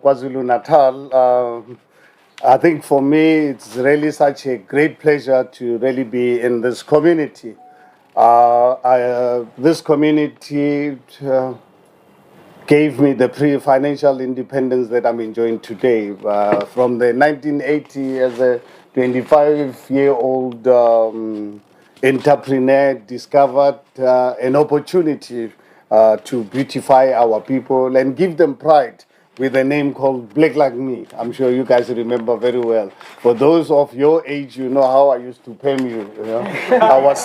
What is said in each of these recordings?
KwaZulu-Natal. I think for me, it's really such a great pleasure to really be in this community. This community gave me the pre-financial independence that I'm enjoying today. From the 1980, as a 25-year-old entrepreneur, discovered an opportunity to beautify our people and give them pride with a name called Black Like Me. I'm sure you guys remember very well. For those of your age, you know how I used to pay you. You know? I was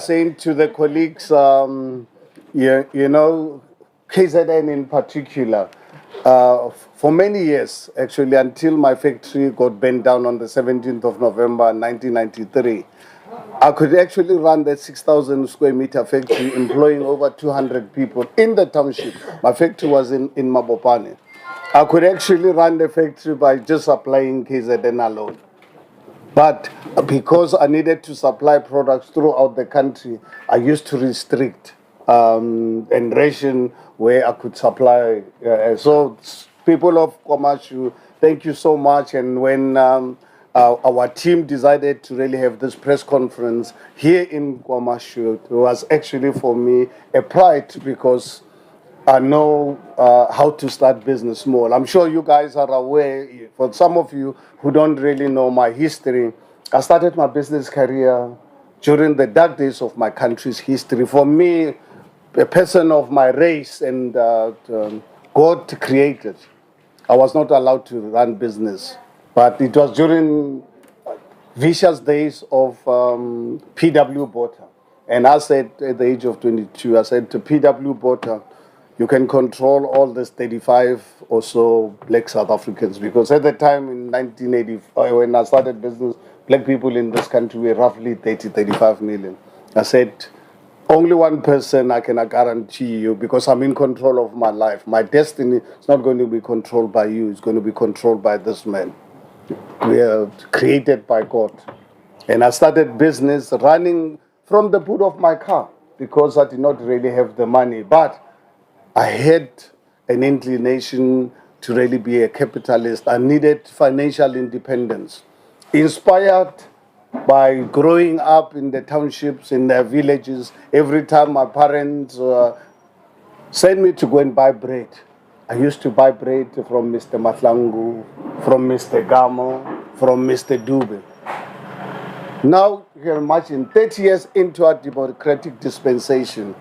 saying to the colleagues, you know, KZN in particular, for many years, actually, until my factory got burnt down on the 17th of November 1993, I could actually run that 6,000 square meter factory employing over 200 people in the township. My factory was in Mabopane. I could actually run the factory by just supplying KZN alone. But because I needed to supply products throughout the country, I used to restrict and ration where I could supply. So people of KwaMashu, thank you so much. And when our team decided to really have this press conference here in KwaMashu, it was actually for me a pride because I know how to start business small. I'm sure you guys are aware, for some of you who don't really know my history, I started my business career during the dark days of my country's history. For me, a person of my race and God created, I was not allowed to run business. But it was during vicious days of PW Botha. And I said at the age of 22, I said to PW Botha, you can control all these 35 or so black South Africans. Because at the time in 1985, when I started business, black people in this country were roughly 35 million. I said, only one person I can guarantee you, because I'm in control of my life. My destiny is not going to be controlled by you. It's going to be controlled by this man. We are created by God. And I started business running from the boot of my car because I did not really have the money. But I had an inclination to really be a capitalist. I needed financial independence. Inspired by growing up in the townships, in the villages, every time my parents sent me to go and buy bread, I used to buy bread from Mr. Matlangu, from Mr. Gamo, from Mr. Dube. Now, you can imagine, 30 years into our democratic dispensation,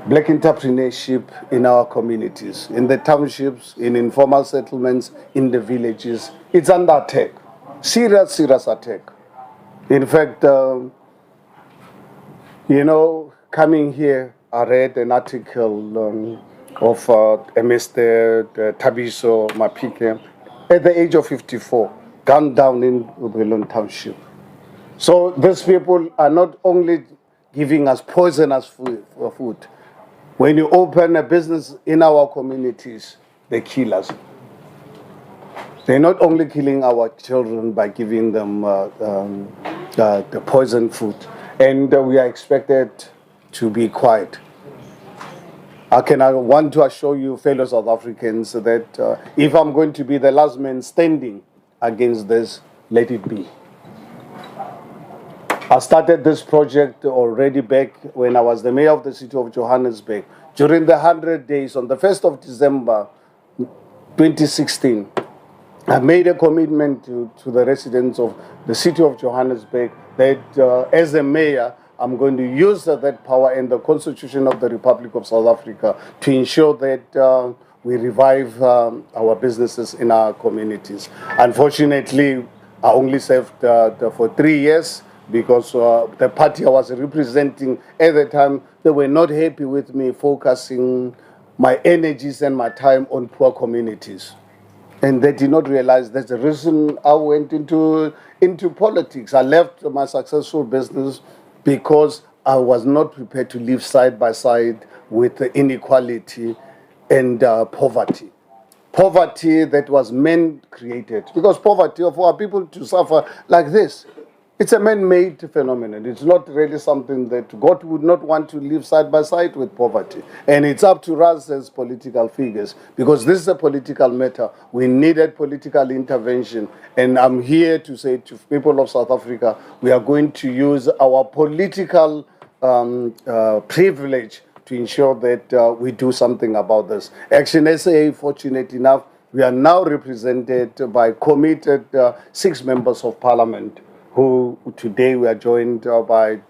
black entrepreneurship in our communities, in the townships, in informal settlements, in the villages, it's under attack. Serious attack. In fact, you know, coming here, I read an article of Mr. Tabiso Mapike at the age of 54, gunned down in Ubelon Township. So these people are not only giving us poisonous food. When you open a business in our communities, they kill us. They're not only killing our children by giving them the poison food, and we are expected to be quiet. I want to assure you, fellow South Africans, that if I'm going to be the last man standing against this, let it be. I started this project already back when I was the mayor of the city of Johannesburg. During the 100 days, on the 1st of December 2016, I made a commitment to the residents of the city of Johannesburg that as a mayor, I'm going to use that power and the Constitution of the Republic of South Africa to ensure that we revive our businesses in our communities. Unfortunately, I only served for 3 years because the party I was representing at the time, they were not happy with me focusing my energies and my time on poor communities. And they did not realize that's the reason I went into politics. I left my successful business because I was not prepared to live side by side with the inequality and poverty. Poverty that was man created. Because poverty for our people to suffer like this. It's a man-made phenomenon. It's not really something that God would not want to live side by side with poverty. And it's up to us as political figures, because this is a political matter. We needed political intervention. And I'm here to say to people of South Africa, we are going to use our political privilege to ensure that we do something about this. Action SA, fortunate enough, we are now represented by committed 6 members of parliament, who today we are joined by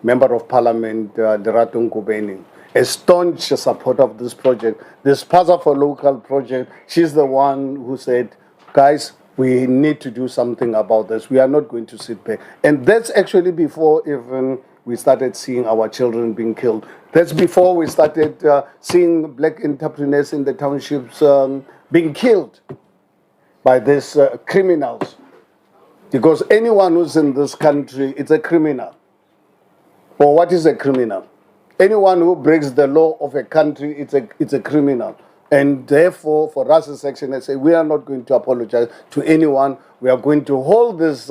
Member of Parliament Lerato Ngubeni, a staunch supporter of this project, this Spaza for Local project. She's the one who said, guys, we need to do something about this. We are not going to sit back. And that's actually before even we started seeing our children being killed. That's before we started seeing black entrepreneurs in the townships being killed by these criminals. Because anyone who's in this country, it's a criminal. Or what is a criminal? Anyone who breaks the law of a country, it's a criminal. And therefore, for us as Action SA, we are not going to apologize to anyone. We are going to hold this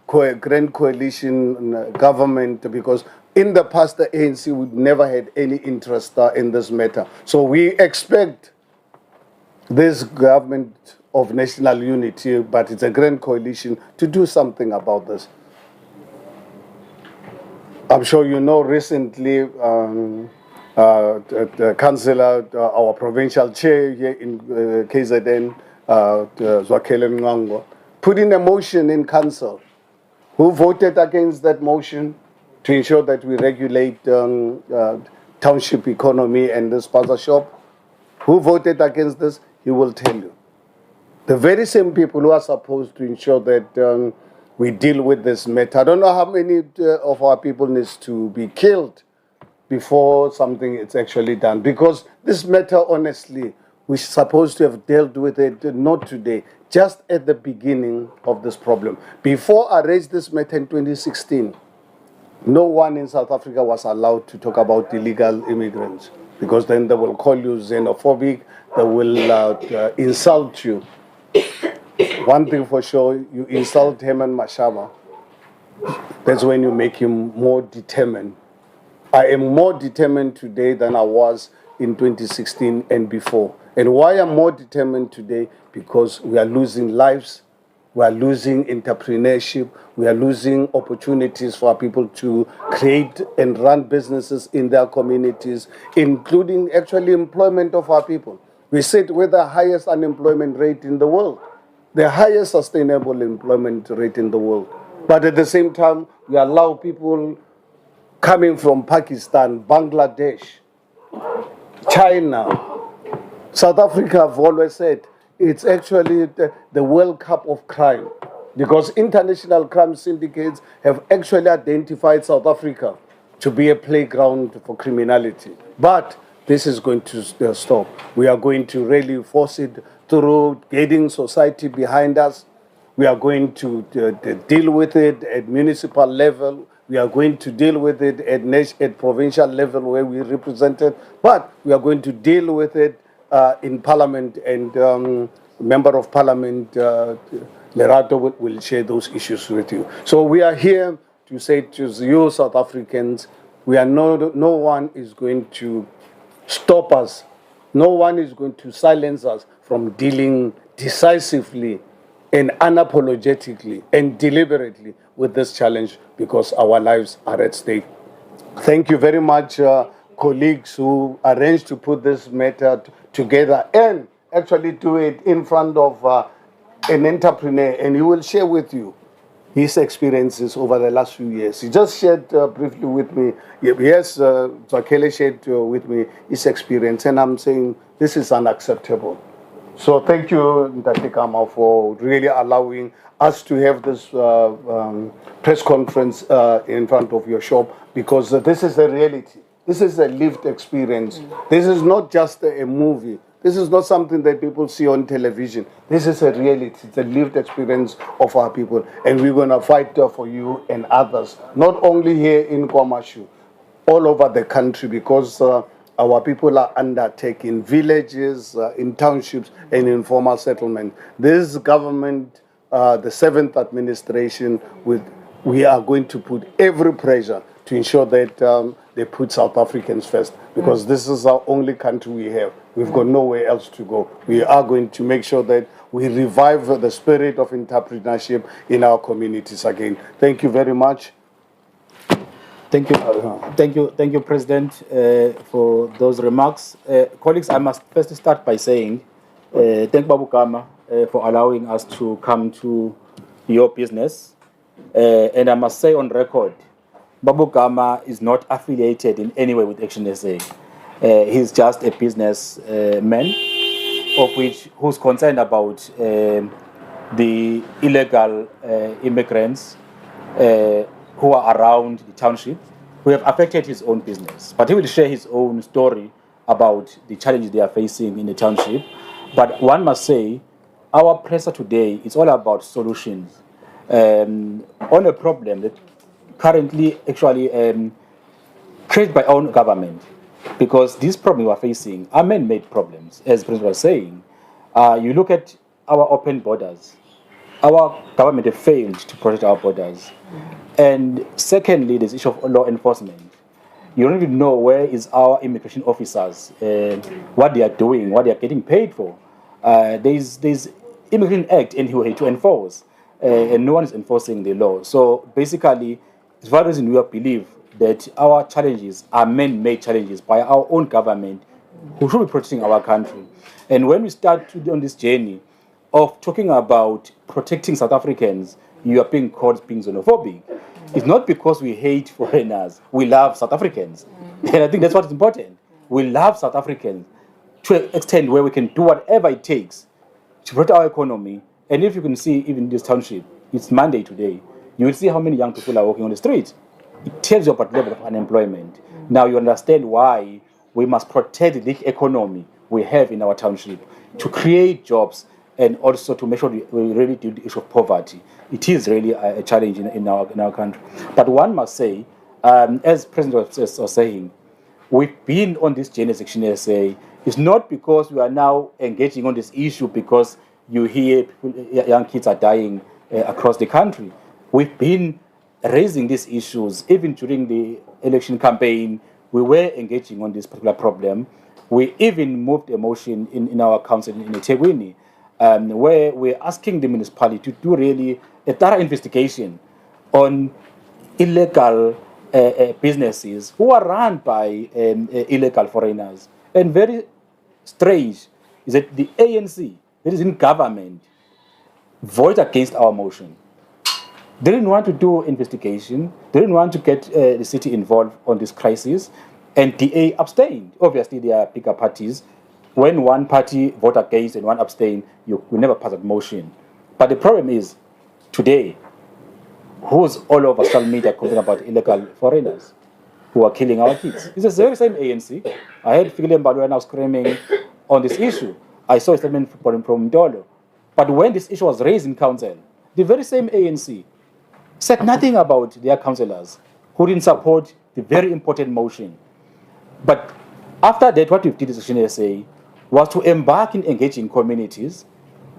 grand coalition government, because in the past, the ANC would never had any interest in this matter. So we expect this government of national unity, but it's a grand coalition, to do something about this. I'm sure you know recently the councillor, our provincial chair here in KZN, Zwakele Mngango, put in a motion in council. Who voted against that motion to ensure that we regulate township economy and the spaza shop? Who voted against this? He will tell you. The very same people who are supposed to ensure that we deal with this matter. I don't know how many of our people needs to be killed before something is actually done. Because this matter, honestly, we're supposed to have dealt with it not today, just at the beginning of this problem. Before I raised this matter in 2016, no one in South Africa was allowed to talk about illegal immigrants, because then they will call you xenophobic, they will insult you. One thing for sure, you insult Herman Mashaba, that's when you make him more determined. I am more determined today than I was in 2016 and before. And why I'm more determined today? Because we are losing lives, we are losing entrepreneurship, we are losing opportunities for our people to create and run businesses in their communities, including actually employment of our people. We sit with the highest unemployment rate in the world, the highest sustainable employment rate in the world. But at the same time, we allow people coming from Pakistan, Bangladesh, China, South Africa, I've always said, it's actually the World Cup of crime, because international crime syndicates have actually identified South Africa to be a playground for criminality. But this is going to stop. We are going to really force it through getting society behind us. We are going to deal with it at municipal level. We are going to deal with it at provincial level where we represent it. But we are going to deal with it in Parliament, and Member of Parliament Lerato will share those issues with you. So we are here to say to you South Africans, we are no one is going to stop us. No one is going to silence us from dealing decisively and unapologetically and deliberately with this challenge, because our lives are at stake. Thank you very much, colleagues who arranged to put this matter together and actually do it in front of an entrepreneur, and he will share with you his experiences over the last few years. He just shared briefly with me, yes, Zwakele shared with me his experience, and I'm saying this is unacceptable. So thank you, Ntate Kama, for really allowing us to have this press conference in front of your shop, because this is a reality. This is a lived experience. This is not just a movie. This is not something that people see on television. This is a reality. It's a lived experience of our people. And we're going to fight for you and others, not only here in KwaMashu, all over the country, because our people are undertaking villages, in townships, and informal settlement. This government, the 7th administration, with we are going to put every pressure to ensure that they put South Africans first, because this is our only country we have. We've got nowhere else to go. We are going to make sure that we revive the spirit of entrepreneurship in our communities again. Thank you very much. Thank you, President, for those remarks. Colleagues, I must first start by saying thank Babu Gama for allowing us to come to your business. And I must say on record, Babu Gama is not affiliated in any way with Action SA. He's just a business man who's concerned about the illegal immigrants who are around the township, who have affected his own business. But he will share his own story about the challenges they are facing in the township. But one must say, our pressure today is all about solutions on a problem that currently actually created by our own government. Because these problems we are facing are man-made problems, as the President was saying. You look at our open borders. Our government has failed to protect our borders. And secondly, this issue of law enforcement. You don't even know where is our immigration officers, what they are doing, what they are getting paid for. There's Immigration Act to enforce, and no one is enforcing the law. So basically, it's for that reason we believe that our challenges are man-made challenges by our own government, who should be protecting our country. And when we start on this journey of talking about protecting South Africans, you are being called being xenophobic. It's not because we hate foreigners. We love South Africans. And I think that's what's important. We love South Africans to an extent where we can do whatever it takes to protect our economy. And if you can see, even in this township, it's Monday today, you will see how many young people are walking on the street. It tells you about the level of unemployment. Now you understand why we must protect the economy we have in our township to create jobs and also to make sure we really deal with the issue of poverty. It is really a challenge in our country. But one must say, as President was saying, we've been on this journey as Action SA. It's not because we are now engaging on this issue because you hear young kids are dying across the country. We've been raising these issues even during the election campaign. We were engaging on this particular problem. We even moved a motion in our council in eThekwini, where we're asking the municipality to do really a thorough investigation on illegal businesses who are run by illegal foreigners. And very strange is that the ANC, that is in government, voted against our motion. They didn't want to do investigation. They didn't want to get the city involved on this crisis. And DA abstained. Obviously, there are bigger parties. When one party vote against and one abstain, you never pass a motion. But the problem is, today, who's all over social media complaining about illegal foreigners who are killing our kids? It's the very same ANC. I heard Fikile Mbalula now screaming on this issue. I saw a statement from Ndolo. But when this issue was raised in council, the very same ANC said nothing about their councillors who didn't support the very important motion. But after that, what we did as Action SA was to embark in engaging communities.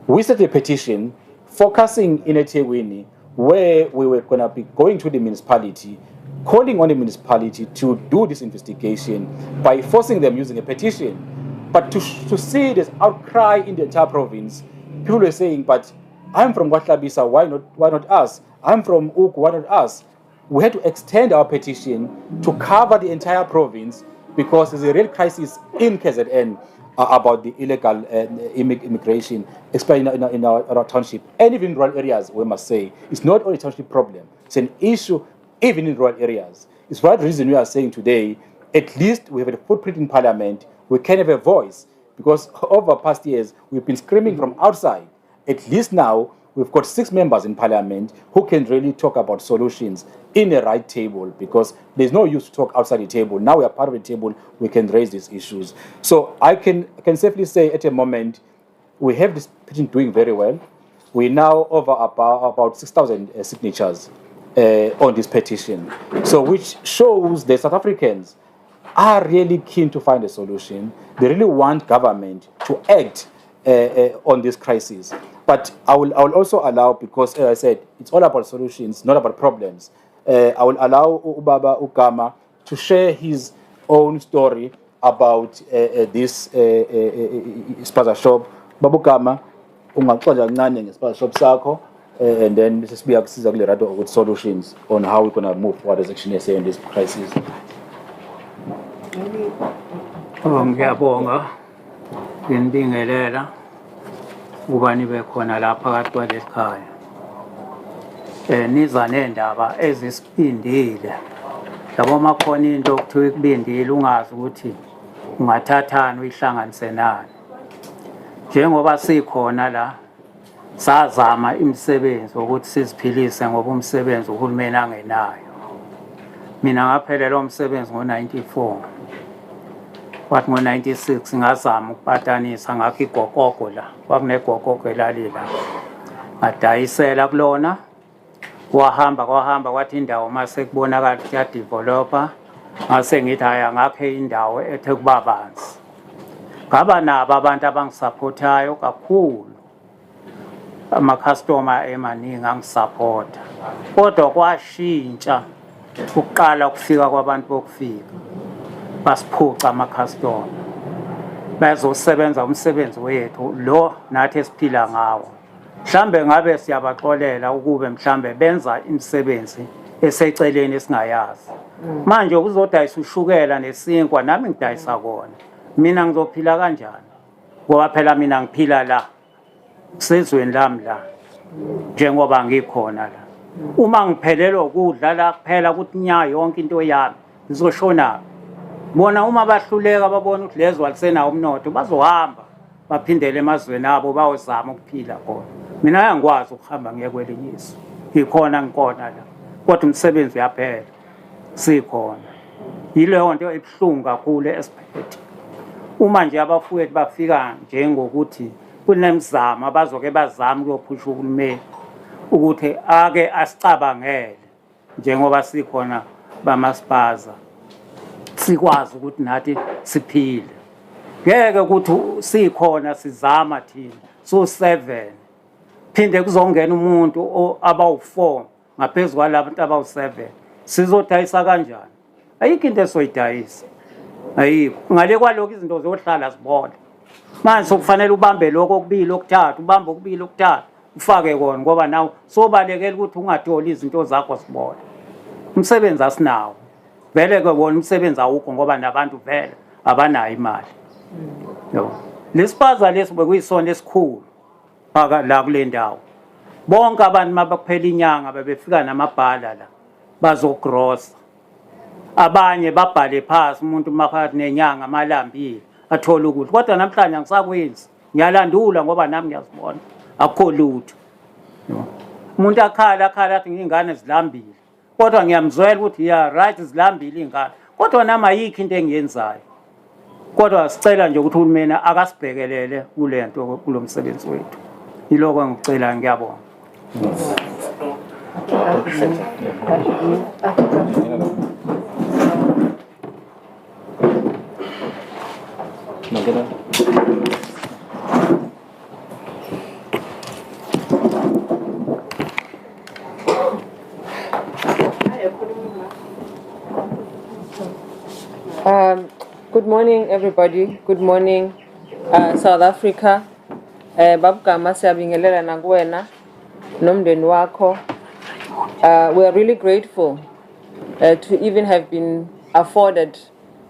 We set a petition focusing in eThekwini, where we were going to be going to the municipality, calling on the municipality to do this investigation by forcing them using a petition. But to see this outcry in the entire province, people were saying, but I'm from Watlabisa, why not us? I'm from Uku, why not us? We had to extend our petition to cover the entire province because there's a real crisis in KZN about the illegal immigration, especially in our township, and even in rural areas, we must say. It's not only a township problem, it's an issue even in rural areas. It's for that reason we are saying today, at least we have a footprint in parliament, we can have a voice, because over past years, we've been screaming from outside. At least now, we've got 6 members in parliament who can really talk about solutions in a right table, because there's no use to talk outside the table. Now we are part of the table, we can raise these issues. So I can safely say at the moment, we have this petition doing very well. We now over about 6,000 signatures on this petition. So which shows that South Africans are really keen to find a solution. They really want government to act on this crisis. But I will also allow, because as I said, it's all about solutions, not about problems. I will allow Ubaba Ukama to share his own story about this spaza shop. Baba Ukama, ungaxoxa kancane ngespaza shop sakho, and then sesibuya kusiza kule radio with solutions on how we're going to move forward as Action SA in this crisis. Ngiyabonga nginibingelela ukuba nibe khona lapha phakathi kwalekhaya. Niza nendaba ezisibindile. Yabo makhona into okuthiwa ikubindile ungazi ukuthi ungathathana uyihlanganise nani. Njengoba sikhona la sazama imisebenzi ukuthi siziphilise ngoba umsebenzi uhulumeni angenayo. Mina ngaphelela umsebenzi ngo94. Wathi ngo96 ngazama ukupatanisa ngakho igogogo la kwakunegogogo elalila. Ngadayisela kulona kwahamba kwathi indawo mase kubonakala ukuthi ya developer ngase ngithi haya ngakhe indawo ethe kuba banzi. Ngaba nabo abantu abangisupportayo kakhulu. Ama customer emaningi angisupporta. Kodwa kwashintsha ukuqala ukufika kwabantu bokufika. Basiphuca ama customer. Bazosebenza umsebenzi wethu lo nathi esiphila ngawo. Mhlambe ngabe siyabaxolela ukube mhlambe benza imisebenzi eseceleni esingayazi. Manje uzodayisa ushukela nesinkwa nami ngidayisa kona. Mina ngizophila kanjani? Ngoba phela mina ngiphila la. Sezweni lami la. Njengoba ngikhona la. Uma ngiphelelwa ukudla la kuphela ukuthi nya yonke into yami ngizoshona. Bona uma bahluleka babona ukuthi lezo alisenawo umnotho bazohamba baphindele emazweni abo bayozama ukuphila khona. Mina ngiyangikwazi ukuhamba ngiye kwelinye izwe. Ngikhona la. Kodwa umsebenzi uyaphela. Sikhona. Yileyo nto ebhlungu kakhulu esiphethe. Uma nje abafowethu bafika njengokuthi kunemizamo abazoke bazama ukuyophusha uhulumeni ukuthi ake asicabangele njengoba sikhona bamaspaza sikwazi ukuthi nathi siphile. Ngeke ukuthi sikhona sizama thina so 7 phinde kuzongena umuntu abawu4 ngaphezulu kwalabantu abawu7 sizodayisa kanjani? Ayikho into esoyidayisa. Ayikho. Ngale kwalokho izinto zohlala sibona. Manje sokufanele ubambe lokho okubili okuthathu ubambe okubili okuthathu ufake kona ngoba nawo sobalekela ukuthi ungatholi izinto zakho sibona. Umsebenzi asinawo. Vele ke wona umsebenzi awukho ngoba nabantu vele abanayo imali. Yo. Lespaza lesi bekuyisona esikhulu phaka la kule ndawo. Bonke abantu mabakuphela inyanga bebefika namabhala la bazogrossa. Abanye babhale phansi umuntu maphakathi nenyanga amalambile athola ukuthi kodwa namhlanje ngisakwenzi ngiyalandula ngoba nami ngiyazibona akukho lutho. Umuntu akhala athi ngingane zilambile. Kodwa ngiyamzwela ukuthi ya right zilambile ingane. Kodwa nama yikho into engiyenzayo. Kodwa sicela nje ukuthi uhulumeni akasibhekelele kulento kulomsebenzi wethu. Yiloko ngicela ngiyabonga. Good morning, everybody. Good morning, South Africa. Babukama siyabingelela nakuwena nomndeni wakho. We are really grateful to even have been afforded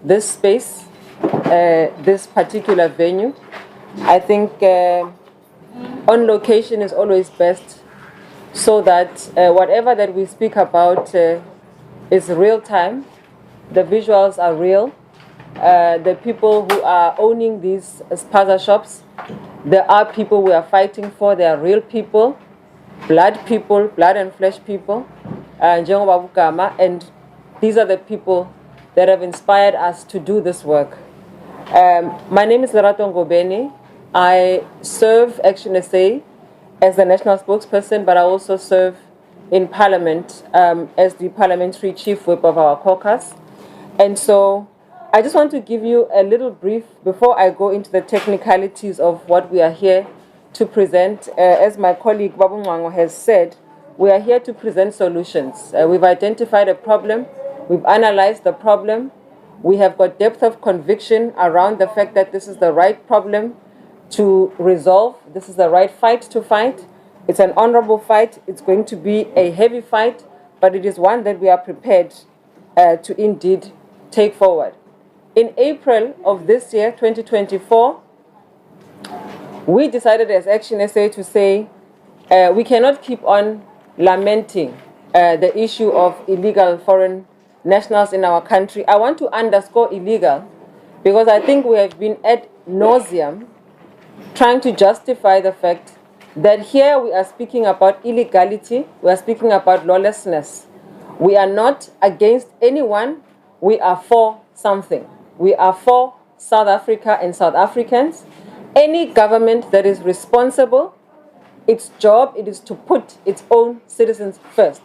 this space, this particular venue. I think on location is always best, so that whatever that we speak about is real time. The visuals are real. The people who are owning these spaza shops, there are people we are fighting for. They are real people, blood and flesh people, and these are the people that have inspired us to do this work. My name is Lerato Ngobeni. I serve Action SA as the national spokesperson, but I also serve in Parliament as the parliamentary chief whip of our caucus. And so I just want to give you a little brief before I go into the technicalities of what we are here to present, as my colleague Babu Mwango has said, we are here to present solutions. We've identified a problem, we've analyzed the problem, we have got depth of conviction around the fact that this is the right problem to resolve, this is the right fight to fight. It's an honorable fight, it's going to be a heavy fight, but it is one that we are prepared to indeed take forward. In April of this year, 2024, we decided as Action SA to say we cannot keep on lamenting the issue of illegal foreign nationals in our country. I want to underscore illegal because I think we have been ad nauseum trying to justify the fact that here we are speaking about illegality, we are speaking about lawlessness. We are not against anyone, we are for something. We are for South Africa and South Africans. Any government that is responsible, its job it is to put its own citizens first.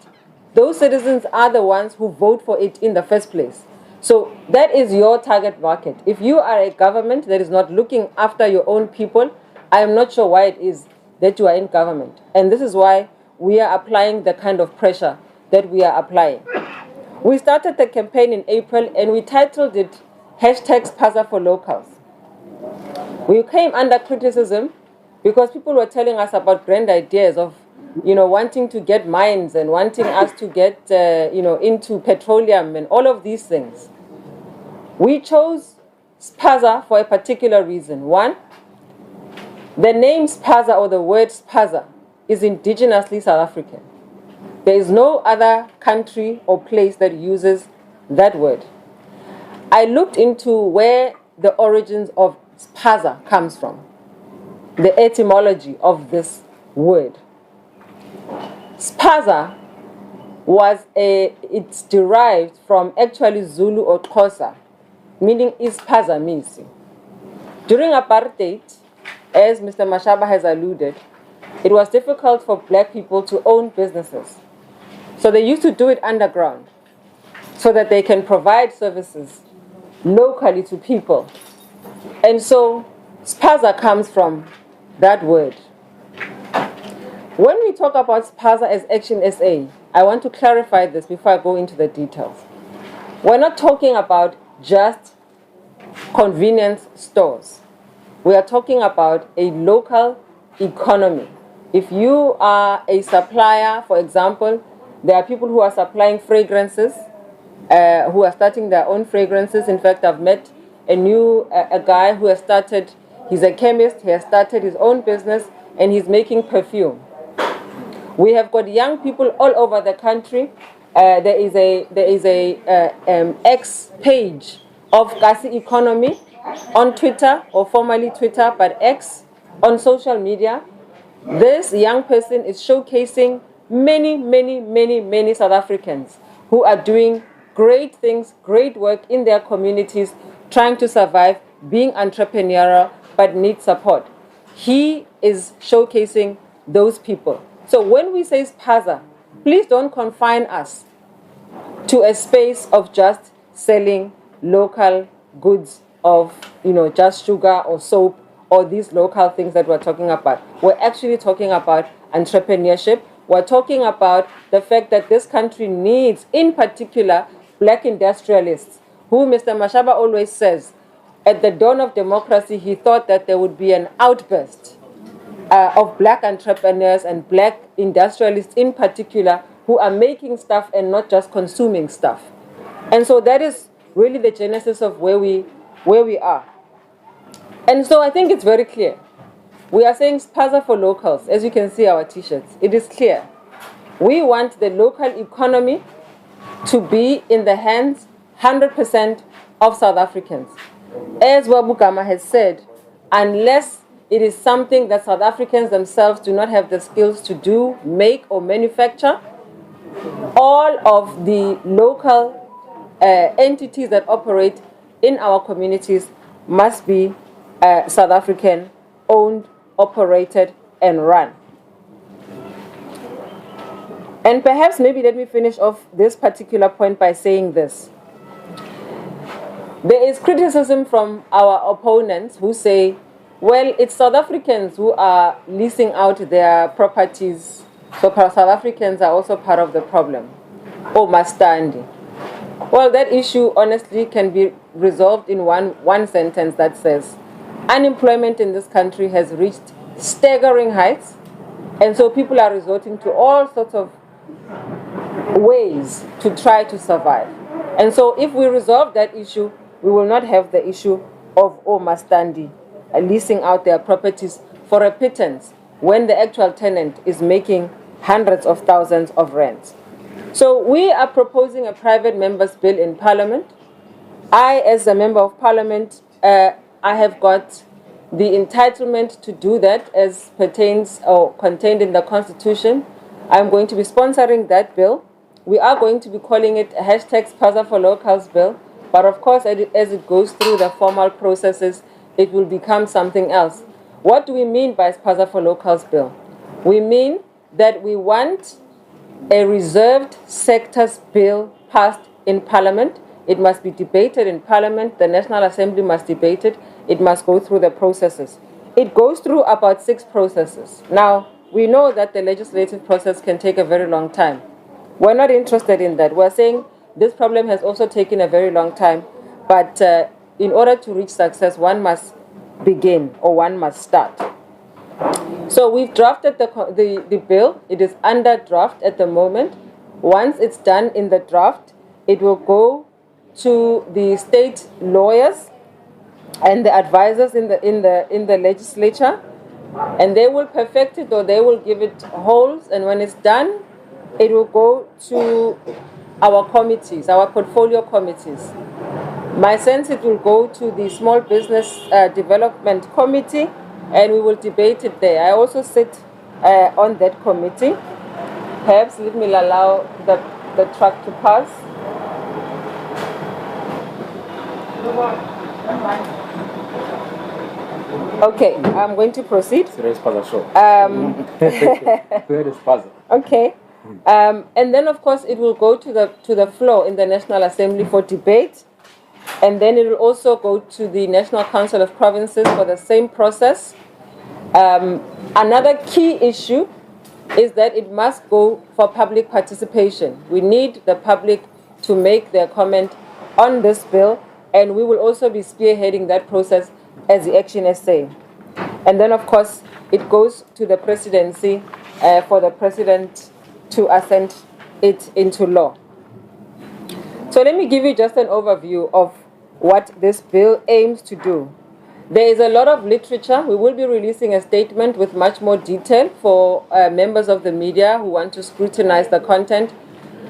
Those citizens are the ones who vote for it in the first place. So that is your target market. If you are a government that is not looking after your own people, I am not sure why it is that you are in government. And this is why we are applying the kind of pressure that we are applying. We started the campaign in April and we titled it #Spaza for Locals. We came under criticism because people were telling us about grand ideas of, wanting to get mines and wanting us to get, into petroleum and all of these things. We chose Spaza for a particular reason. One, the name Spaza or the word Spaza is indigenously South African. There is no other country or place that uses that word. I looked into where the origins of Spaza comes from, the etymology of this word. Spaza it's derived from actually Zulu or Xhosa, meaning isiphazamisi. During apartheid, as Mr. Mashaba has alluded, it was difficult for black people to own businesses. So they used to do it underground so that they can provide services locally to people. And so Spaza comes from that word. When we talk about Spaza as Action SA, I want to clarify this before I go into the details. We're not talking about just convenience stores. We are talking about a local economy. If you are a supplier, for example, there are people who are supplying fragrances, who are starting their own fragrances. In fact, I've met a guy who has started, he's a chemist, he has started his own business and he's making perfume. We have got young people all over the country. There is a X page of Kasi Economy on Twitter, or formerly Twitter, but X, on social media. This young person is showcasing many South Africans who are doing great things, great work in their communities, trying to survive, being entrepreneurial, but need support. He is showcasing those people. So when we say Spaza, please don't confine us to a space of just selling local goods of, just sugar or soap or these local things that we're talking about. We're actually talking about entrepreneurship. We're talking about the fact that this country needs, in particular, black industrialists, who Mr. Mashaba always says, at the dawn of democracy, he thought that there would be an outburst of black entrepreneurs and black industrialists in particular who are making stuff and not just consuming stuff. And so that is really the genesis of where we are. And so I think it's very clear. We are saying Spaza for locals, as you can see our t-shirts. It is clear. We want the local economy to be in the hands 100% of South Africans. As Babu Gama has said, unless it is something that South Africans themselves do not have the skills to do, make or manufacture, all of the local entities that operate in our communities must be South African owned, operated and run. And perhaps maybe let me finish off this particular point by saying this. There is criticism from our opponents who say Well, it's South Africans who are leasing out their properties. So South Africans are also part of the problem. Oh, Mastandi. Well, that issue honestly can be resolved in one sentence that says, unemployment in this country has reached staggering heights, and so people are resorting to all sorts of ways to try to survive. And so if we resolve that issue, we will not have the issue of Mastandi leasing out their properties for a pittance when the actual tenant is making hundreds of thousands of rents. So we are proposing a private member's bill in Parliament. I, as a member of Parliament, I have got the entitlement to do that as pertains or contained in the Constitution. I'm going to be sponsoring that bill. We are going to be calling it #Spaza for Locals bill, but of course, as it goes through the formal processes, it will become something else. What do we mean by Spaza for Locals bill? We mean that we want a reserved sectors bill passed in Parliament. It must be debated in Parliament. The National Assembly must debate it. It must go through the processes. It goes through about 6 processes. Now, we know that the legislative process can take a very long time. We're not interested in that. We're saying this problem has also taken a very long time, but in order to reach success, one must begin or one must start. So we've drafted the bill. It is under draft at the moment. Once it's done in the draft, it will go to the state lawyers and the advisors in the legislature, and they will perfect it or they will give it holes. And when it's done, it will go to our committees, our portfolio committees. My sense, it will go to the Small Business Development Committee, and we will debate it there. I also sit on that committee. Perhaps let me allow the truck to pass. Okay, I'm going to proceed. Okay. And then, of course, it will go to the floor in the National Assembly for debate. And then it will also go to the National Council of Provinces for the same process. Another key issue is that it must go for public participation. We need the public to make their comment on this bill, and we will also be spearheading that process as the Action SA. And then, of course, it goes to the presidency for the president to assent it into law. So let me give you just an overview of what this bill aims to do. There is a lot of literature. We will be releasing a statement with much more detail for members of the media who want to scrutinize the content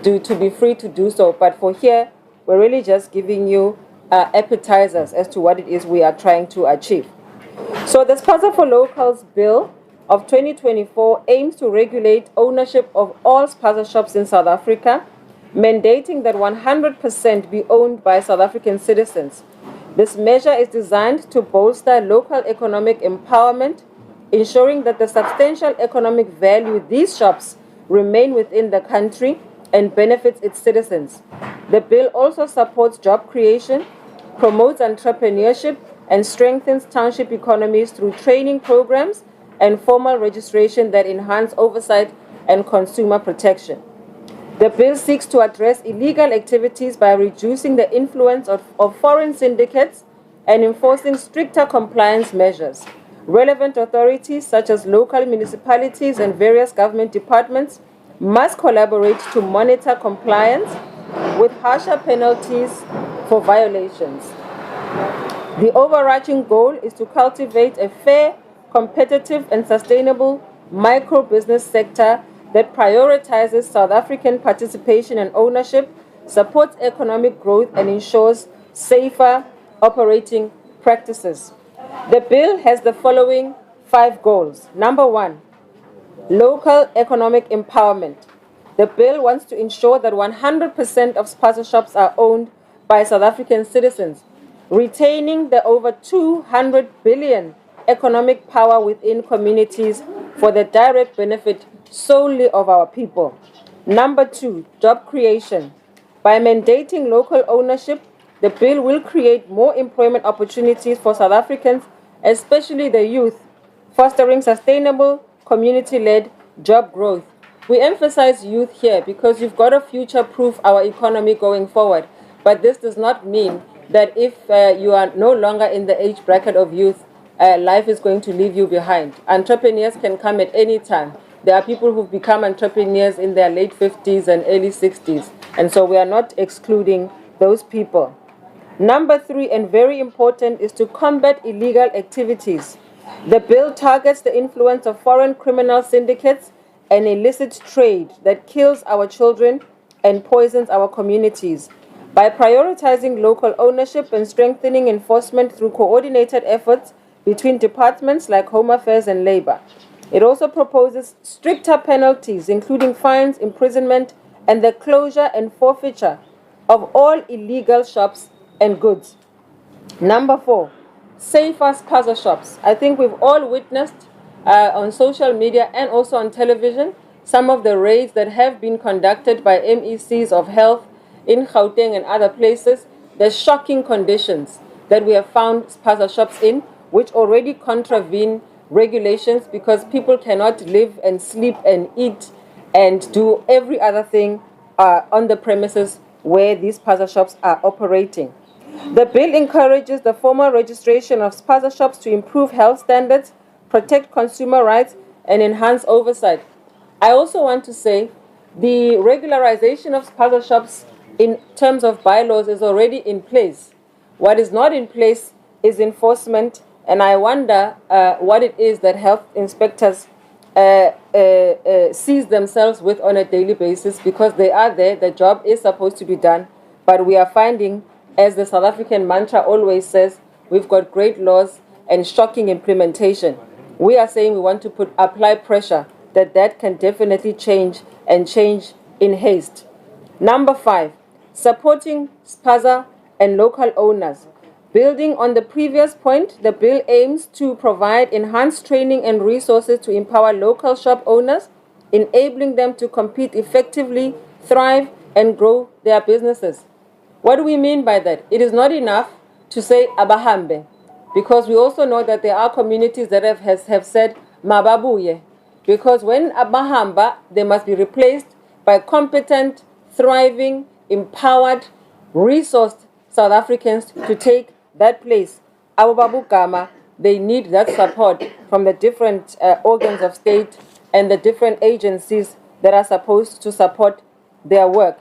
to be free to do so. But for here, we're really just giving you appetizers as to what it is we are trying to achieve. So the Spaza for Locals bill of 2024 aims to regulate ownership of all spaza shops in South Africa, mandating that 100% be owned by South African citizens. This measure is designed to bolster local economic empowerment, ensuring that the substantial economic value these shops remain within the country and benefits its citizens. The bill also supports job creation, promotes entrepreneurship, and strengthens township economies through training programs and formal registration that enhance oversight and consumer protection. The bill seeks to address illegal activities by reducing the influence of foreign syndicates and enforcing stricter compliance measures. Relevant authorities, such as local municipalities and various government departments, must collaborate to monitor compliance with harsher penalties for violations. The overarching goal is to cultivate a fair, competitive, and sustainable micro-business sector that prioritizes South African participation and ownership, supports economic growth, and ensures safer operating practices. The bill has the following 5 goals. Number 1, local economic empowerment. The bill wants to ensure that 100% of spaza shops are owned by South African citizens, retaining the over 200 billion economic power within communities for the direct benefit solely of our people. Number 2, job creation. By mandating local ownership, the bill will create more employment opportunities for South Africans especially the youth, fostering sustainable, community-led job growth. We emphasize youth here because you've got to future-proof our economy going forward. But this does not mean that if you are no longer in the age bracket of youth, life is going to leave you behind. Entrepreneurs can come at any time. There are people who've become entrepreneurs in their late 50s and early 60s. And so we are not excluding those people. Number 3, and very important, is to combat illegal activities. The bill targets the influence of foreign criminal syndicates and illicit trade that kills our children and poisons our communities. By prioritizing local ownership and strengthening enforcement through coordinated efforts between departments like Home Affairs and Labor. It also proposes stricter penalties, including fines, imprisonment, and the closure and forfeiture of all illegal shops and goods. Number 4, safer spaza shops. I think we've all witnessed on social media and also on television some of the raids that have been conducted by MECs of health in Gauteng and other places. The shocking conditions that we have found spaza shops in, which already contravene regulations because people cannot live and sleep and eat and do every other thing on the premises where these spaza shops are operating. The bill encourages the formal registration of spaza shops to improve health standards, protect consumer rights, and enhance oversight. I also want to say the regularization of spaza shops in terms of bylaws is already in place. What is not in place is enforcement, and I wonder what it is that health inspectors seize themselves with on a daily basis, because they are there, the job is supposed to be done, but we are finding, as the South African mantra always says, we've got great laws and shocking implementation. We are saying we want to apply pressure that can definitely change, and change in haste. Number 5, supporting spaza and local owners. Building on the previous point, the bill aims to provide enhanced training and resources to empower local shop owners, enabling them to compete effectively, thrive, and grow their businesses. What do we mean by that? It is not enough to say abahambe, because we also know that there are communities that have said mababuye, because when abahamba, they must be replaced by competent, thriving, empowered, resourced South Africans to take that place. Abababu Gama, they need that support from the different organs of state and the different agencies that are supposed to support their work.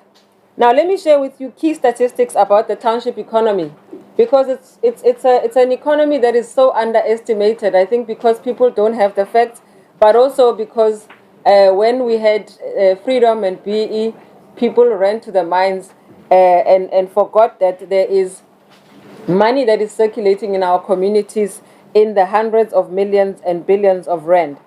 Now, let me share with you key statistics about the township economy, because it's an economy that is so underestimated. I think because people don't have the facts, but also because when we had freedom and BE, people ran to the mines and forgot that there is money that is circulating in our communities in the hundreds of millions and billions of rand.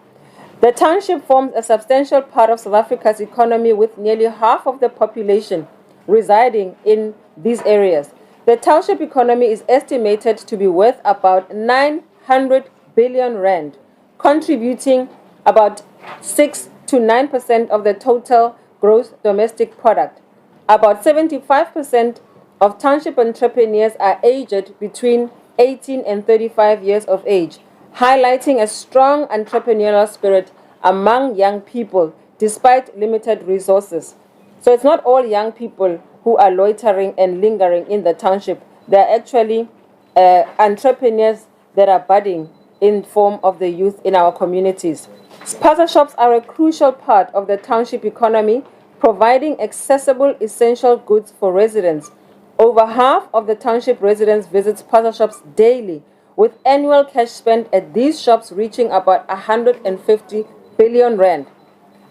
The township forms a substantial part of South Africa's economy, with nearly half of the population residing in these areas. The township economy is estimated to be worth about 900 billion rand, contributing about 6 to 9% of the total gross domestic product. About 75% of township entrepreneurs are aged between 18 and 35 years of age, highlighting a strong entrepreneurial spirit among young people despite limited resources. So it's not all young people who are loitering and lingering in the township. There are actually entrepreneurs that are budding in form of the youth in our communities. Spaza shops are a crucial part of the township economy, providing accessible essential goods for residents. Over half of the township residents visit spaza shops daily, with annual cash spent at these shops reaching about 150 billion rand.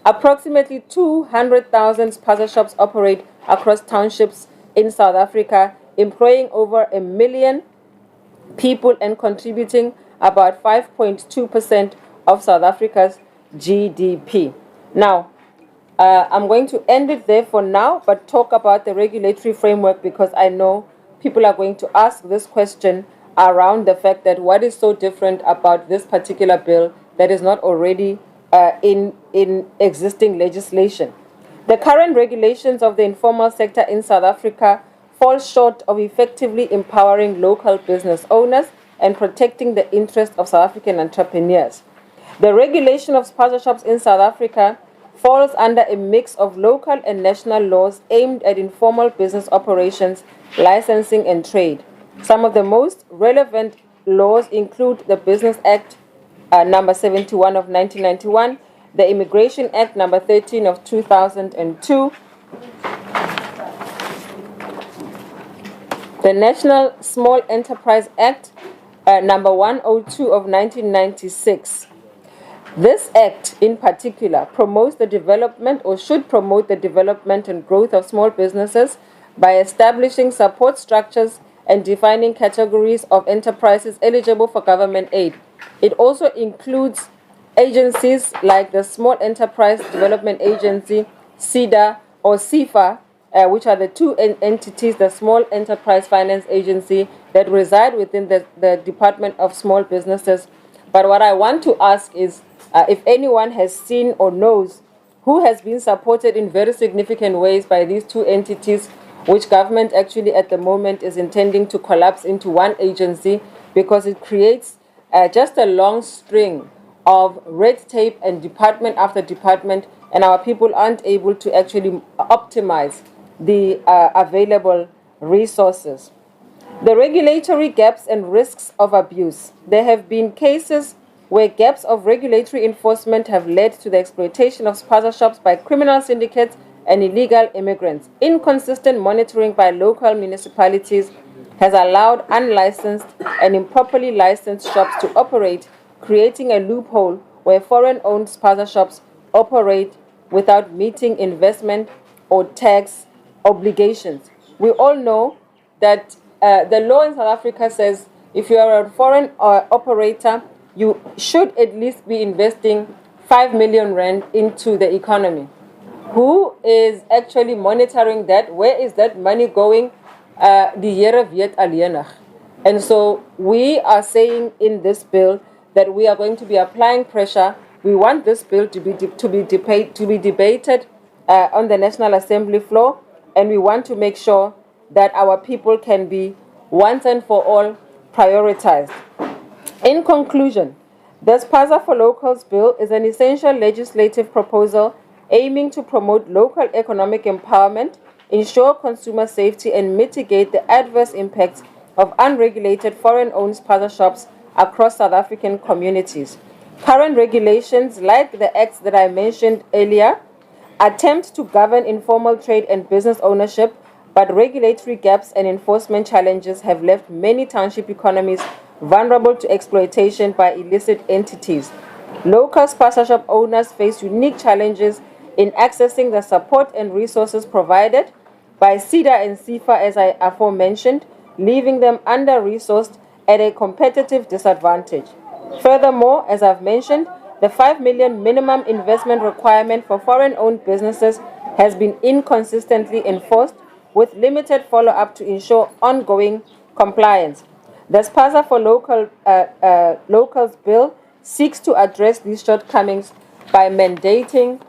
Approximately 200,000 spaza shops operate across townships in South Africa, employing over 1 million people and contributing about 5.2% of South Africa's GDP. Now, I'm going to end it there for now, but talk about the regulatory framework, because I know people are going to ask this question around the fact that what is so different about this particular bill that is not already in existing legislation. The current regulations of the informal sector in South Africa fall short of effectively empowering local business owners and protecting the interests of South African entrepreneurs. The regulation of sponsorships in South Africa falls under a mix of local and national laws aimed at informal business operations, licensing, and trade. Some of the most relevant laws include the Business Act number 71 of 1991, the Immigration Act number 13 of 2002, the National Small Enterprise Act number 102 of 1996. This act in particular promotes the development, or should promote the development and growth of small businesses by establishing support structures and defining categories of enterprises eligible for government aid. It also includes agencies like the Small Enterprise Development Agency, SEDA, or SEFA, which are the two entities, the Small Enterprise Finance Agency, that reside within the Department of Small Businesses. But what I want to ask is, if anyone has seen or knows who has been supported in very significant ways by these two entities, which government actually at the moment is intending to collapse into one agency, because it creates just a long string of red tape and department after department, and our people aren't able to actually optimize the available resources. The regulatory gaps and risks of abuse. There have been cases where gaps of regulatory enforcement have led to the exploitation of sponsorships by criminal syndicates and illegal immigrants. Inconsistent monitoring by local municipalities has allowed unlicensed and improperly licensed shops to operate, creating a loophole where foreign-owned sponsorships operate without meeting investment or tax obligations. We all know that the law in South Africa says if you are a foreign operator, you should at least be investing 5 million rand into the economy. Who is actually monitoring that? Where is that money going? The Here weet alleenig. And so we are saying in this bill that we are going to be applying pressure. We want this bill to be debated on the National Assembly floor, and we want to make sure that our people can be once and for all prioritized. In conclusion, the Spaza for Locals bill is an essential legislative proposal aiming to promote local economic empowerment, ensure consumer safety, and mitigate the adverse impacts of unregulated foreign-owned sponsorships across South African communities. Current regulations, like the acts that I mentioned earlier, attempt to govern informal trade and business ownership, but regulatory gaps and enforcement challenges have left many township economies vulnerable to exploitation by illicit entities. Local sponsorship owners face unique challenges in accessing the support and resources provided by SEDA and SEFA, as I aforementioned, leaving them under-resourced at a competitive disadvantage. Furthermore, as I've mentioned, the 5 million minimum investment requirement for foreign-owned businesses has been inconsistently enforced, with limited follow-up to ensure ongoing compliance. The Spaza for Locals bill seeks to address these shortcomings by mandating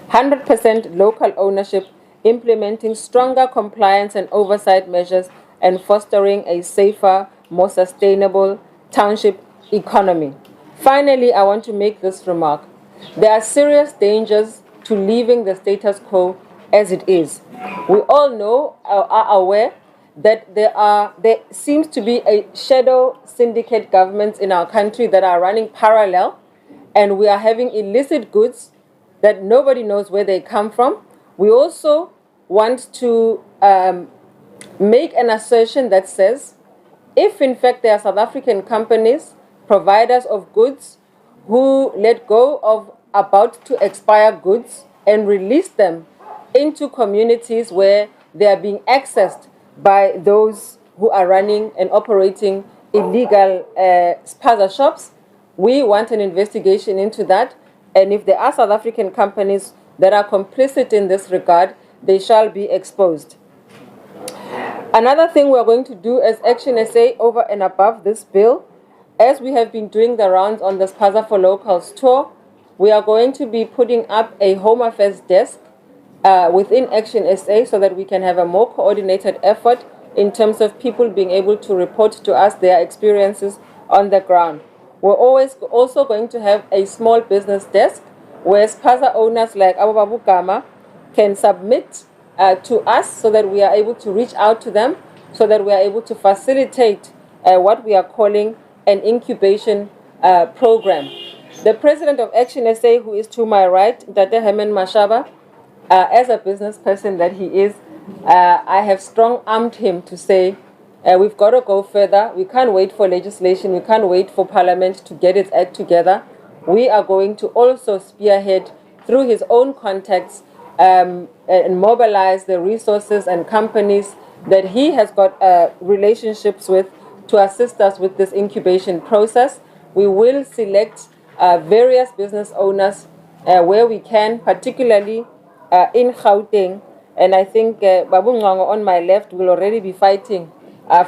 100% local ownership, implementing stronger compliance and oversight measures, and fostering a safer, more sustainable township economy. Finally, I want to make this remark. There are serious dangers to leaving the status quo as it is. We all know, are aware, that there seems to be a shadow syndicate governments in our country that are running parallel, and we are having illicit goods that nobody knows where they come from. We also want to make an assertion that says, if in fact there are South African companies, providers of goods, who let go of about to expire goods and release them into communities where they are being accessed by those who are running and operating illegal spaza shops, we want an investigation into that. And if there are South African companies that are complicit in this regard, they shall be exposed. Another thing we're going to do as Action SA over and above this bill, as we have been doing the rounds on the Spaza for Locals tour, we are going to be putting up a Home Affairs desk within Action SA so that we can have a more coordinated effort in terms of people being able to report to us their experiences on the ground. We're always also going to have a small business desk where spaza owners like Abu Babu Gama can submit to us so that we are able to reach out to them, so that we are able to facilitate what we are calling an incubation program. The president of Action SA, who is to my right, Dr. Herman Mashaba, as a business person that he is, I have strong-armed him to say, we've got to go further. We can't wait for legislation. We can't wait for Parliament to get its act together. We are going to also spearhead through his own contacts and mobilize the resources and companies that he has got relationships with to assist us with this incubation process. We will select various business owners where we can, particularly in Gauteng. And I think Babu Ngango on my left will already be fighting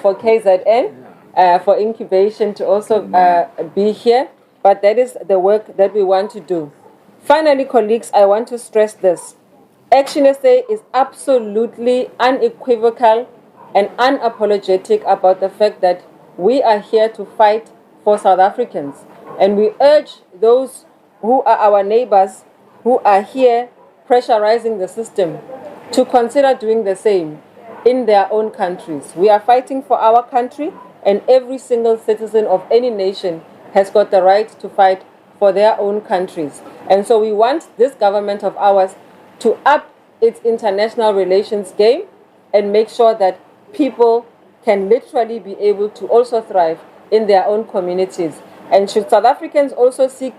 for KZN, for incubation to also be here. But that is the work that we want to do. Finally, colleagues, I want to stress this. Action SA is absolutely unequivocal and unapologetic about the fact that we are here to fight for South Africans. And we urge those who are our neighbors, who are here pressurizing the system, to consider doing the same in their own countries. We are fighting for our country, and every single citizen of any nation has got the right to fight for their own countries. And so we want this government of ours to up its international relations game and make sure that people can literally be able to also thrive in their own communities. And should South Africans also seek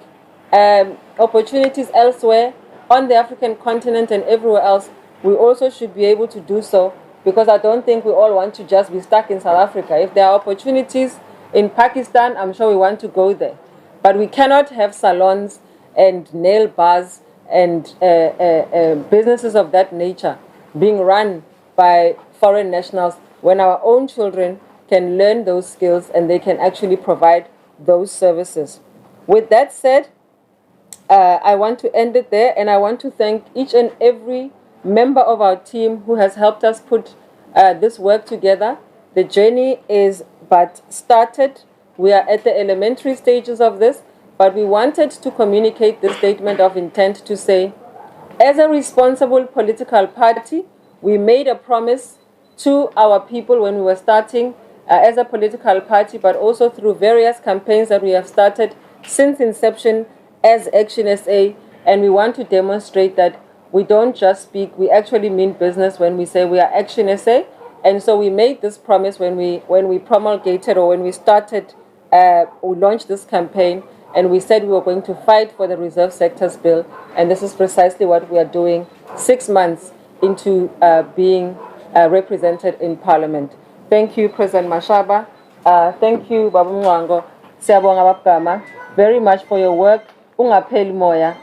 opportunities elsewhere on the African continent and everywhere else, we also should be able to do so, because I don't think we all want to just be stuck in South Africa. If there are opportunities in Pakistan, I'm sure we want to go there. But we cannot have salons and nail bars and businesses of that nature being run by foreign nationals when our own children can learn those skills and they can actually provide those services. With that said, I want to end it there, and I want to thank each and every member of our team who has helped us put this work together. The journey is but started. We are at the elementary stages of this, but we wanted to communicate this statement of intent to say, as a responsible political party, we made a promise to our people when we were starting as a political party, but also through various campaigns that we have started since inception as Action SA, and we want to demonstrate that we don't just speak, we actually mean business when we say we are Action SA. And so we made this promise when we promulgated, or when we started, we launched this campaign, and we said we were going to fight for the Reserve Sectors Bill, and this is precisely what we are doing 6 months into being represented in Parliament. Thank you, President Mashaba. Thank you, Babu Mwango, Siyabonga Babu Gama, very much for your work. Ungapheli moya.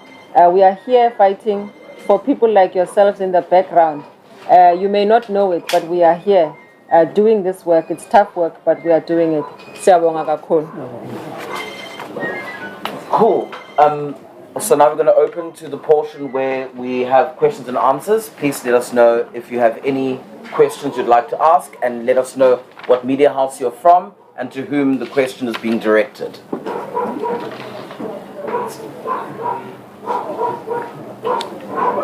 We are here fighting for people like yourselves in the background. You may not know it, but we are here doing this work. It's tough work, but we are doing it. Siyabonga kakhulu. Cool. So now we're going to open to the portion where we have questions and answers. Please let us know if you have any questions you'd like to ask, and let us know what media house you're from and to whom the question is being directed.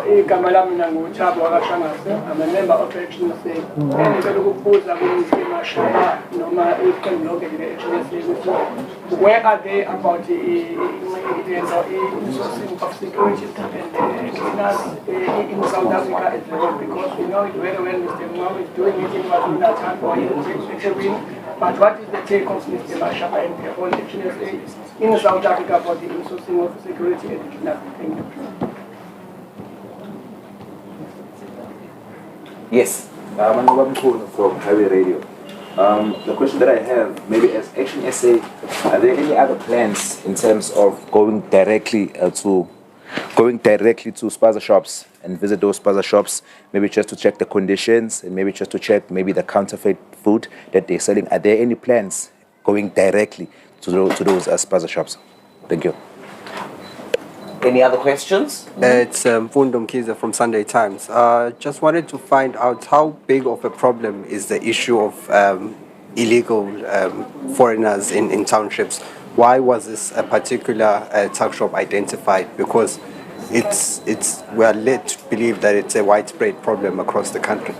igama lami nanguThabo Wakashangase. I'm a member of Action SA. Ngicela ukubuza kuMr. Mashaba noma iqembu lonke le-Action SA ukuthi where are they about sourcing of security and cleaners in South Africa as well, because we know it very well. Mr. Mwango is doing it in KwaZulu-Natal or in Ethekwini. But what is the take of Mr. Mashaba and the whole Action SA in South Africa for the insourcing of security and cleaners? Thank you. Yes. I'm from Highway Radio. The question that I have, maybe as Action SA, are there any other plans in terms of going directly to spaza shops and visit those spaza shops, maybe just to check the conditions and maybe just to check maybe the counterfeit food that they're selling? Are there any plans going directly to those spaza shops? Thank you. Any other questions? It's Mfundo Mkiza from Sunday Times. Just wanted to find out how big of a problem is the issue of illegal foreigners in townships. Why was this a particular tuck shop identified? Because we are led to believe that it's a widespread problem across the country.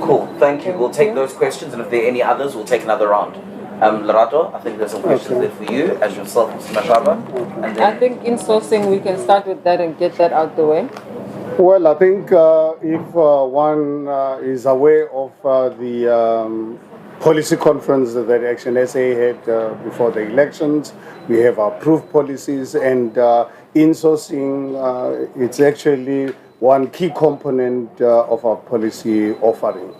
Cool, thank you. We'll take those questions, and if there are any others, we'll take another round. Lerato, I think there's some questions there for you, as yourself, Mr. Mashaba. And then I think in sourcing we can start with that and get that out the way. Well, I think if one is aware of the policy conference that Action SA had before the elections, we have approved policies, and in-sourcing, it's actually one key component of our policy offering.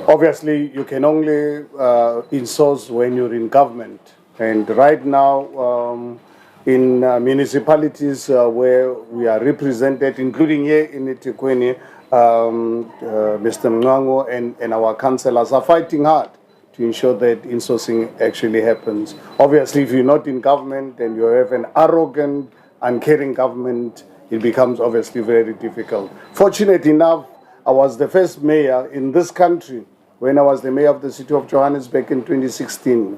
Obviously, you can only in-source when you're in government, and right now, in municipalities where we are represented, including here in eThekwini, Mr. Mngango and our councillors are fighting hard to ensure that insourcing actually happens. Obviously, if you're not in government and you have an arrogant, uncaring government, it becomes obviously very difficult. Fortunate enough, I was the first mayor in this country when I was the mayor of the city of Johannesburg in 2016,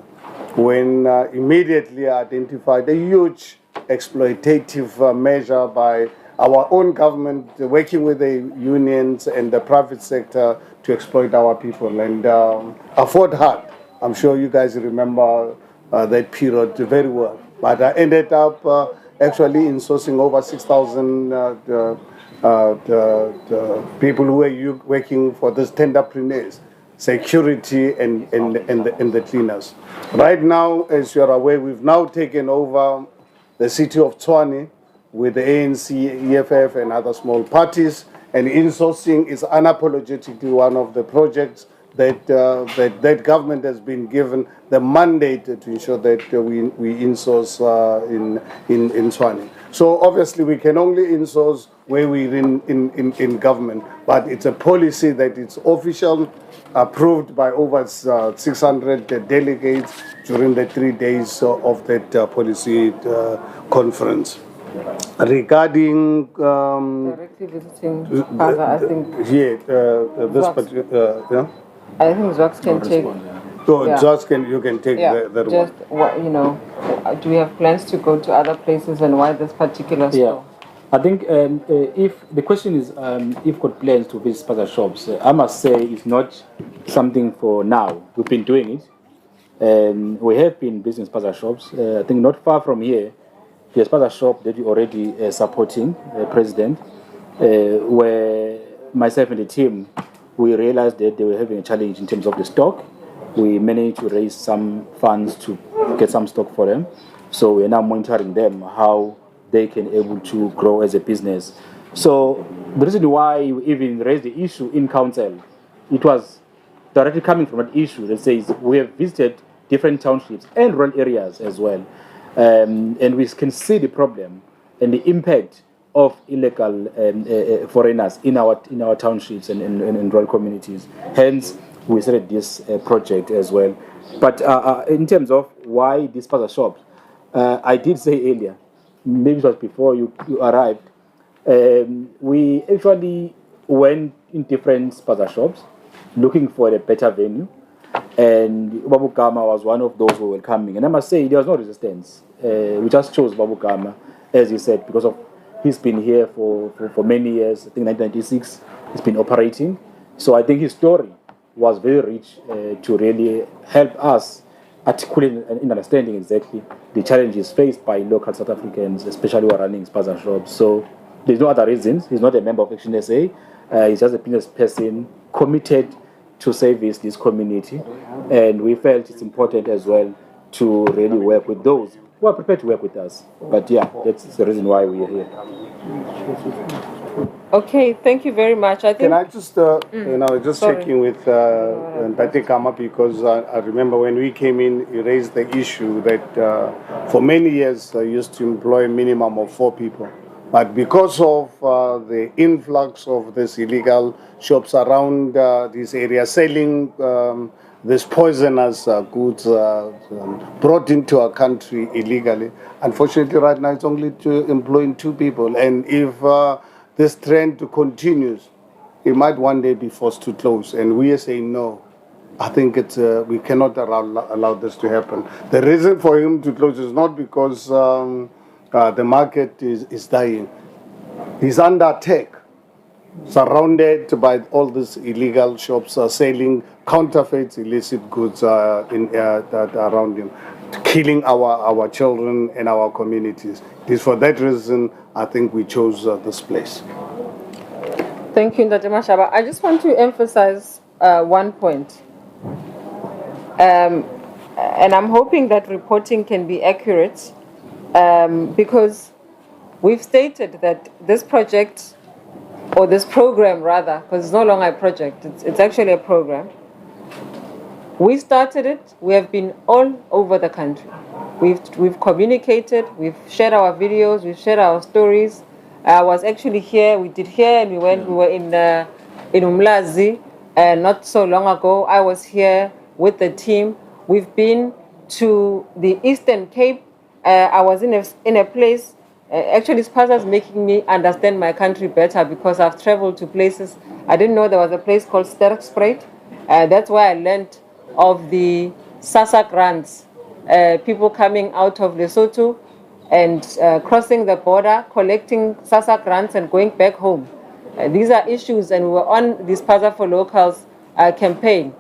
when immediately I identified a huge exploitative measure by our own government working with the unions and the private sector to exploit our people. And I fought hard. I'm sure you guys remember that period very well. But I ended up actually insourcing over 6,000 people who were working for this tenderpreneurs, security and the cleaners. Right now, as you are aware, we've now taken over the city of Tshwane with the ANC, EFF and other small parties, and insourcing is unapologetically one of the projects that that government has been given the mandate to ensure that we insource in Tshwane. So obviously we can only insource where we're in government, but it's a policy that it's official, approved by over 600 delegates during the 3 days of that policy conference. Regarding Directly visiting Gaza, I think. this particular, yeah. I think Zwax can take. So Yeah. just you can take that just one. do we have plans to go to other places and why this particular store? I think if the question is if got plans to visit spaza shops, I must say it's not something for now. We've been doing it, and we have been visiting spaza shops. I think not far from here, there's a spaza shop that we're already supporting, President, where myself and the team, we realized that they were having a challenge in terms of the stock. We managed to raise some funds to get some stock for them. So we're now monitoring them, how they can able to grow as a business. So the reason why we even raised the issue in council, it was directly coming from an issue that says we have visited different townships and rural areas as well. And we can see the problem and the impact of illegal foreigners in our townships and in rural communities. Hence, we started this project as well. But in terms of why these spaza shops, I did say earlier, maybe it was before you arrived, we actually went in different spaza shops looking for a better venue, and Babu Kama was one of those who were coming. And I must say, there was no resistance. We just chose Babu Kama, as you said, because of he's been here for many years. I think 1996 he's been operating. So I think his story was very rich to really help us articulate and understanding exactly the challenges faced by local South Africans, especially who are running spaza shops. So there's no other reasons. He's not a member of Action SA. He's just a business person committed to service this community. And we felt it's important as well to really work with those who are prepared to work with us. But yeah, that's the reason why we are here. Okay, thank you very much. I think. Can I just, just Sorry. checking with Mpati Kama, because I remember when we came in, you raised the issue that for many years I used to employ a minimum of 4 people. But because of the influx of these illegal shops around this area selling these poisonous goods brought into our country illegally. Unfortunately, right now it's only employing 2 people, and if this trend continues, it might one day be forced to close. And we are saying no. I think we cannot allow this to happen. The reason for him to close is not because the market is dying. He's under attack, surrounded by all these illegal shops selling counterfeit, illicit goods around him, killing our children and our communities. It is for that reason I think we chose this place. Thank you, Ndate Mashaba. I just want to emphasize one point. And I'm hoping that reporting can be accurate because we've stated that this project, or this program rather, because it's no longer a project, it's actually a program. We started it, we have been all over the country. We've communicated, we've shared our videos, we've shared our stories. I was actually here, we were in Umlazi not so long ago. I was here with the team. We've been to the Eastern Cape. I was in a place, actually Spaza's making me understand my country better because I've traveled to places. I didn't know there was a place called Sterkspruit. That's where I learned of the SASSA grants, people coming out of Lesotho and crossing the border, collecting SASSA grants and going back home. These are issues, and we were on the Spaza for Locals campaign.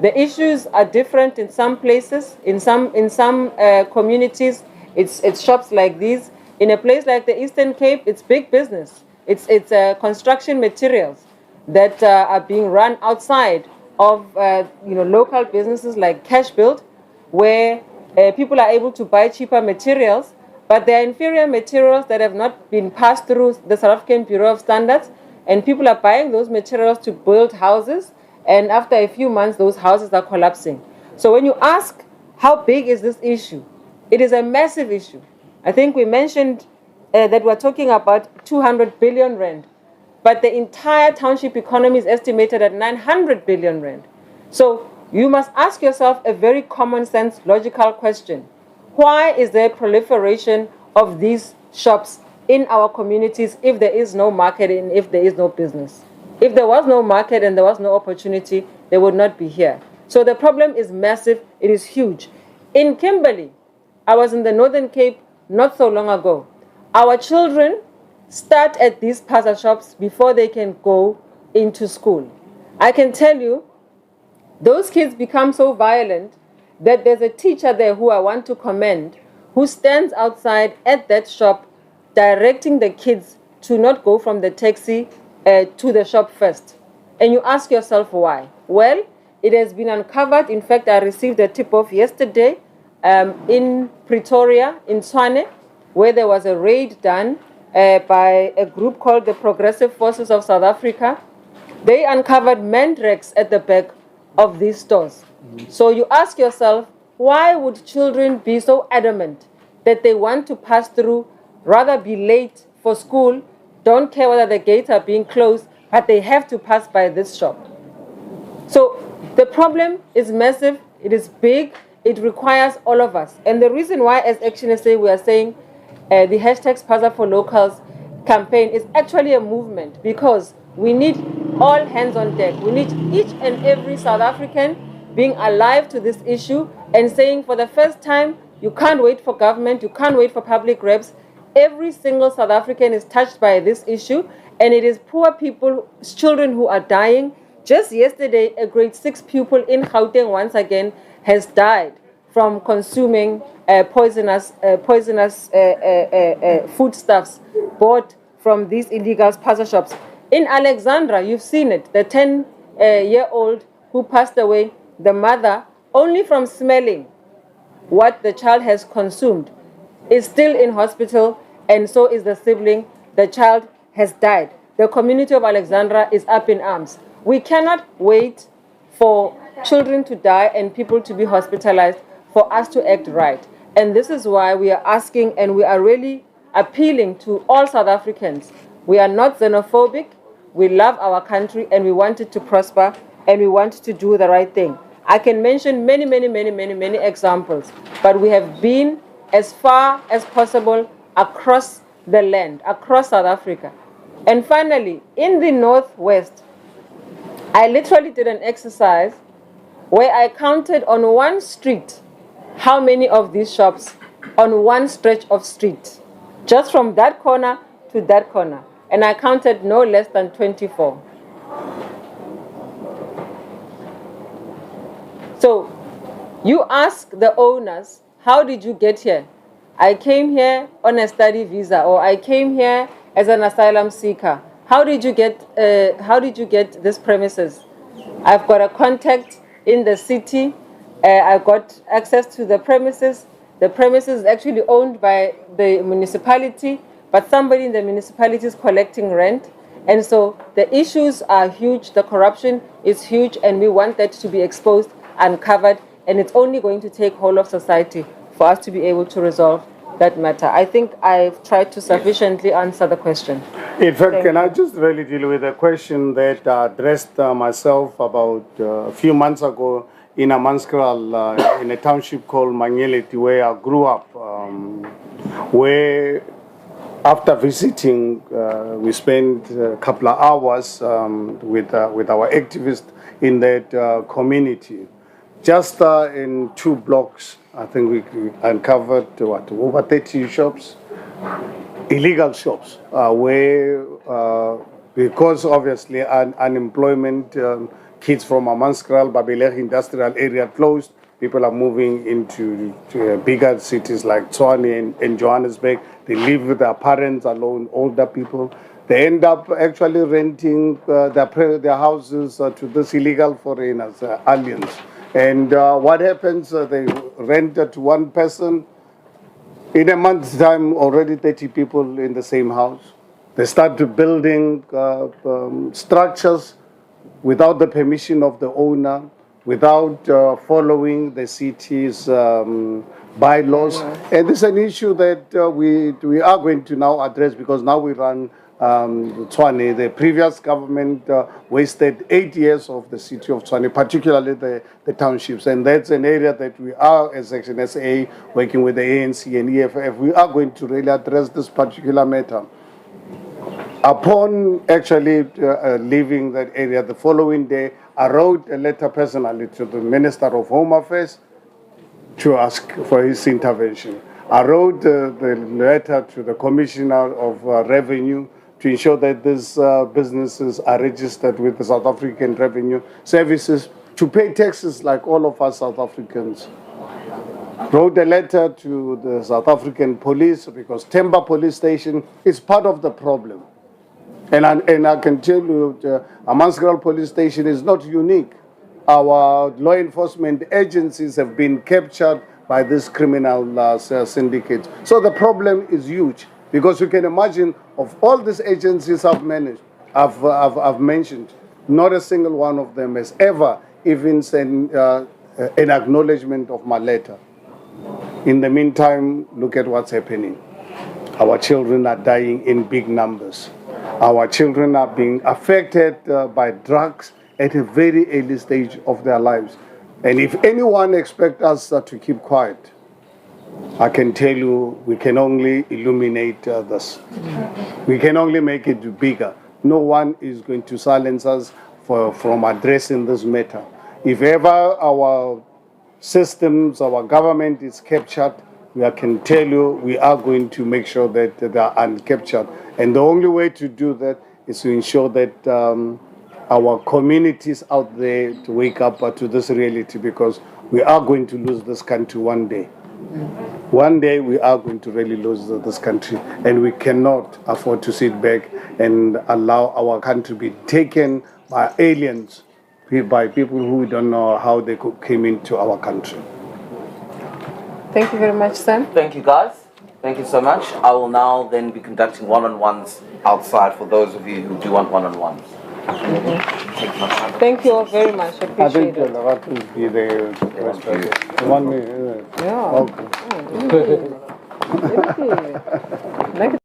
The issues are different in some places. In some communities, it's shops like these. In a place like the Eastern Cape, it's big business. It's construction materials that are being run outside of local businesses like Cash Build, where people are able to buy cheaper materials, but they are inferior materials that have not been passed through the South African Bureau of Standards, and people are buying those materials to build houses, and after a few months, those houses are collapsing. So when you ask, how big is this issue? It is a massive issue. I think we mentioned that we're talking about 200 billion rand, but the entire township economy is estimated at 900 billion rand. So you must ask yourself a very common sense, logical question. Why is there proliferation of these shops in our communities if there is no market and if there is no business? If there was no market and there was no opportunity, they would not be here. So the problem is massive, it is huge. In Kimberley, I was in the Northern Cape not so long ago. Our children start at these Spaza shops before they can go into school. I can tell you, those kids become so violent that there's a teacher there who I want to commend, who stands outside at that shop directing the kids to not go from the taxi to the shop first. And you ask yourself why? Well, it has been uncovered. In fact, I received a tip-off yesterday in Pretoria, in Tshwane, where there was a raid done by a group called the Progressive Forces of South Africa. They uncovered mandrakes at the back of these stores. So you ask yourself, why would children be so adamant that they want to pass through, rather be late for school, don't care whether the gates are being closed, but they have to pass by this shop? So the problem is massive, it is big, it requires all of us. And the reason why, as Action SA, we are saying the hashtag Spaza for Locals campaign is actually a movement, because we need all hands on deck. We need each and every South African being alive to this issue and saying, for the first time, you can't wait for government, you can't wait for public reps. Every single South African is touched by this issue, and it is poor people, children who are dying. Just yesterday, a grade 6 pupil in Gauteng once again has died from consuming poisonous foodstuffs bought from these illegal Spaza shops. In Alexandra, you've seen it, the 10-year-old who passed away, the mother, only from smelling what the child has consumed, is still in hospital, and so is the sibling. The child has died. The community of Alexandra is up in arms. We cannot wait for children to die and people to be hospitalized for us to act right. And this is why we are asking, and we are really appealing to all South Africans. We are not xenophobic. We love our country and we want it to prosper and we want to do the right thing. I can mention many examples, but we have been as far as possible across the land, across South Africa. And finally, in the Northwest, I literally did an exercise where I counted on one street how many of these shops on one stretch of street, just from that corner to that corner. And I counted no less than 24. So you ask the owners, how did you get here? I came here on a study visa, or I came here as an asylum seeker. How did you get this premises? I've got a contact in the city. I got access to the premises. The premises is actually owned by the municipality, but somebody in the municipality is collecting rent. And so the issues are huge, the corruption is huge, and we want that to be exposed, uncovered, and it's only going to take whole of society for us to be able to resolve that matter. I think I've tried to sufficiently answer the question. In fact, can I just really deal with a question that I addressed myself about a few months ago in Amanskral, in a township called Manyeleti, where I grew up, where after visiting, we spent a couple of hours with our activists in that community. Just in 2 blocks, I think we uncovered over 30 shops, illegal shops, where because obviously unemployment, kids from Amanskral, Babelegi industrial area closed, people are moving into bigger cities like Tshwane and Johannesburg. They live with their parents alone, older people. They end up actually renting their houses to these illegal foreigners, aliens. And what happens, they rent to one person. In a month's time, already 30 people in the same house. They start to building structures without the permission of the owner, without following the city's bylaws. And this is an issue that we are going to now address, because now we run Tshwane. The previous government wasted 8 years of the city of Tshwane, particularly the townships. And that's an area that we are, as Action SA, working with the ANC and EFF, we are going to really address this particular matter. Upon actually leaving that area, the following day, I wrote a letter personally to the Minister of Home Affairs to ask for his intervention. I wrote the letter to the Commissioner of Revenue to ensure that these businesses are registered with the South African Revenue Services to pay taxes like all of us South Africans. Wrote a letter to the South African police, because Temba police station is part of the problem. And I can tell you, Amanskral police station is not unique. Our law enforcement agencies have been captured by this criminal syndicate. So the problem is huge, because you can imagine, of all these agencies I've mentioned, not a single one of them has ever even sent an acknowledgement of my letter. In the meantime, look at what's happening. Our children are dying in big numbers. Our children are being affected by drugs at a very early stage of their lives. And if anyone expects us to keep quiet, I can tell you we can only illuminate this. We can only make it bigger. No one is going to silence us from addressing this matter. If ever our systems, our government is captured, I can tell you we are going to make sure that they are uncaptured. And the only way to do that is to ensure that our communities out there to wake up to this reality, because we are going to lose this country one day. One day we are going to really lose this country, and we cannot afford to sit back and allow our country to be taken by aliens, by people who don't know how they came into our country. Thank you very much, Sam. Thank you, guys. Thank you so much. I will now then be conducting one-on-ones outside for those of you who do want one-on-ones. Thank you all very much. I Appreciate think it. that will be the 1 minute. Yeah. Okay. Thank you.